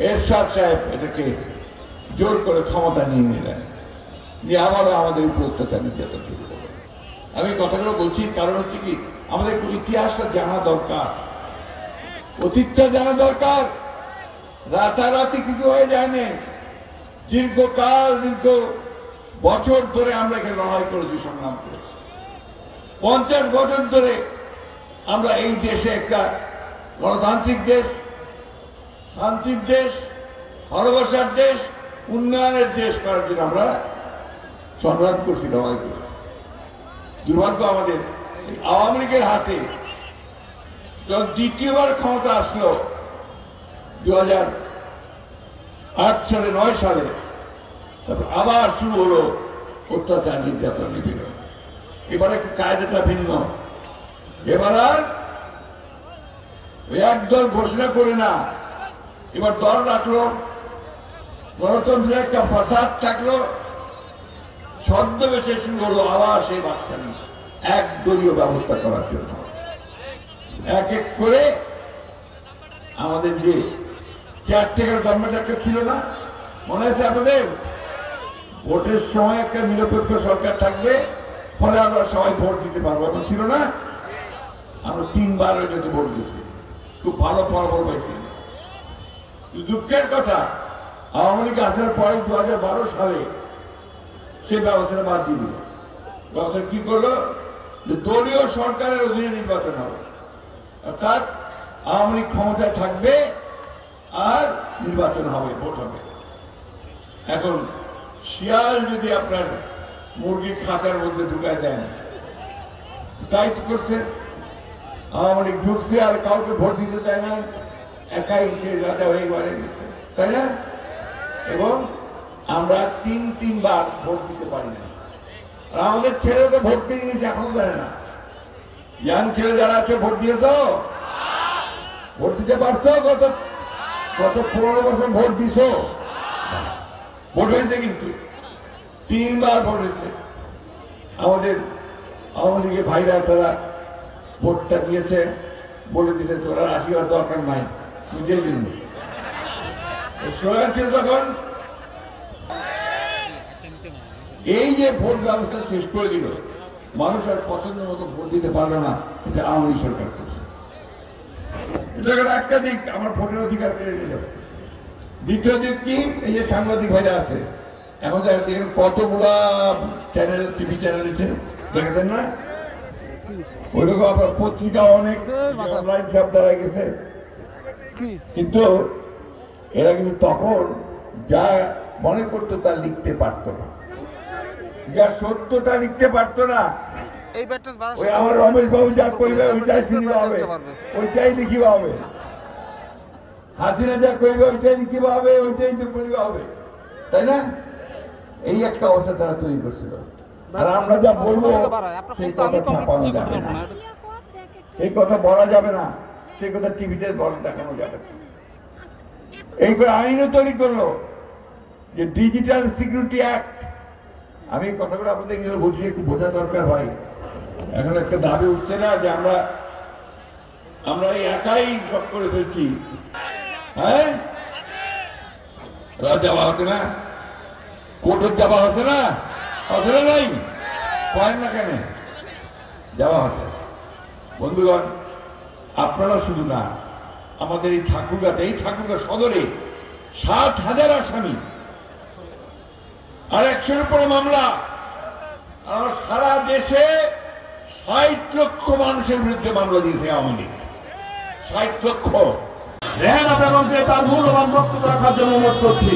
এরশাদ সাহেব এটাকে জোর করে ক্ষমতা নিয়ে নিলেন, নিয়ে আবারও আমাদের উপর অত্যাচার নির্যাতন শুরু করলেন। আমি কথাগুলো বলছি কারণ হচ্ছে কি, আমাদের ইতিহাসটা জানা দরকার, অতীতটা জানা দরকার। রাতারাতি কিছু হয়ে যায়নি, দীর্ঘকাল দীর্ঘ বছর ধরে আমরা এখানে লড়াই করেছি, সংগ্রাম করেছি। 50 বছর ধরে আমরা এই দেশে একটা গণতান্ত্রিক দেশ, শান্তির দেশ, ভালোবাসার দেশ, উন্নয়নের দেশ করার জন্য আমরা সংগ্রাম করছি, লড়াই করছি। দুর্ভাগ্য আমাদের আওয়ামী লীগের হাতে যখন দ্বিতীয়বার ক্ষমতা আসলো 2008 সালে 9 সালে, তারপর আবার শুরু হলো অত্যাচার, নির্যাতন, নিপীড়ন। এবার একটু কায়দাটা ভিন্ন। এবার আর একদল ঘোষণা করে না, এবার দল রাখলো, গণতন্ত্রের একটা ফাসাদ থাকলো, ছদ্মবেশে শুরু হলো আবার সেই বাকশালী একদলীয় ব্যবস্থা করার জন্য। এক এক করে আমাদের যে কেয়ারটেকার গভর্নমেন্ট একটা ছিল না, মনে আছে আপনাদের? ভোটের সময় একটা নিরপেক্ষ সরকার থাকবে, ফলে আমরা সবাই ভোট দিতে পারবো, এমন ছিল না? আমরা 3 বার ওইটাতে ভোট দিয়েছি, খুব ভালো ফলাফল পাইছি। দুঃখের কথা, আওয়ামী লীগ আসার পরে 2012 সালে সেই ব্যবস্থাটা বাদ দিয়ে দিল। ব্যবস্থা কি করলো? যে দলীয় সরকারের অধীনে নির্বাচন হবে, অর্থাৎ আওয়ামী লীগ ক্ষমতায় থাকবে আর নির্বাচন হবে, ভোট হবে। এখন শিয়াল যদি আপনার মুরগির খাঁচার মধ্যে ঢুকায় দেন, তাই তো করছে। আওয়ামী লীগ ঢুকছে আর কাউকে ভোট দিতে চায় না, একাই সে রাজা হয়ে বাড়ে গেছে, তাই না? এবং আমরা 3 বার ভোট দিতে পারি না। আর আমাদের ছেলে তো ভোট দিয়ে গেছে, এখনো জানে না। ইয়াং ছেলে যারা আছে, ভোট দিয়েছ? ভোট দিতে পারছো? গত 15 বছর ভোট দিছ? ভোট হয়েছে, কিন্তু 3 বার ভোট হয়েছে। আমাদের আওয়ামী লীগের ভাইরা তারা ভোটটা দিয়েছে, বলে দিয়েছে তোরা আসিবার দরকার নাই, বুঝিয়ে দিন। স্লোগান ছিল তখন, এই যে ভোট ব্যবস্থা শেষ করে দিল, মানুষ আর পছন্দ মতো ভোট দিতে পারবে না, এটা আওয়ামী লীগ সরকার করছে। এটা একটা দিক, আমার ভোটের অধিকার কেড়ে নিল। দ্বিতীয় দিক কি, এই যে সাংবাদিক ভাইরা আছে, এখন দেখেন কতগুলা চ্যানেল, টিভি চ্যানেল দেখেছেন না? ওইরকম আপনার পত্রিকা অনেক অনলাইন সব দাঁড়ায় গেছে, কিন্তু এরা কিন্তু তখন যা মনে করতো তা লিখতে পারতো না, যা সত্যটা লিখতে পারতো না। ওই আমার রমেশ বাবু যা কইবে ওইটাই শুনিবা হবে, ওইটাই লিখিবা হবে। হাসিনা যা কইবে ওইটাই লিখিবা হবে, ওইটাই তো বলিবা হবে, তাই না? এই একটা অবস্থা তারা তৈরি করছিল। আর আমরা যা বলবো সেই কথা ছাপানো যাবে না, এই কথা বলা যাবে না, সেই কথা টিভিতে দেখানো যাবে না। এই করে আইনও তৈরি করলো যে ডিজিটাল সিকিউরিটি অ্যাক্ট। আমি কথাগুলো আপনাদের বলছি, একটু বোঝা দরকার হয়। এখন একটা দাবি উঠছে না যে আমরা একাই সব করে ফেলছি। হ্যাঁ, যাওয়া হচ্ছে না, কোর্টের যাওয়া হচ্ছে না, আছে না? নাই, কয়েন না কেন যাওয়া হচ্ছে। বন্ধুগণ, আপনারা শুধু না, আমাদের এই ঠাকুরগাঁ সদরে 60,000 আসামি আর 100-এর উপরে মামলা। আর সারা দেশে 60 লক্ষ মানুষের বিরুদ্ধে মামলা দিয়েছে আওয়ামী লীগ, 60 লক্ষ। রেহান আপনার মধ্যে তার মূল্যবান বক্তব্য রাখার জন্য অনুরোধ করছি।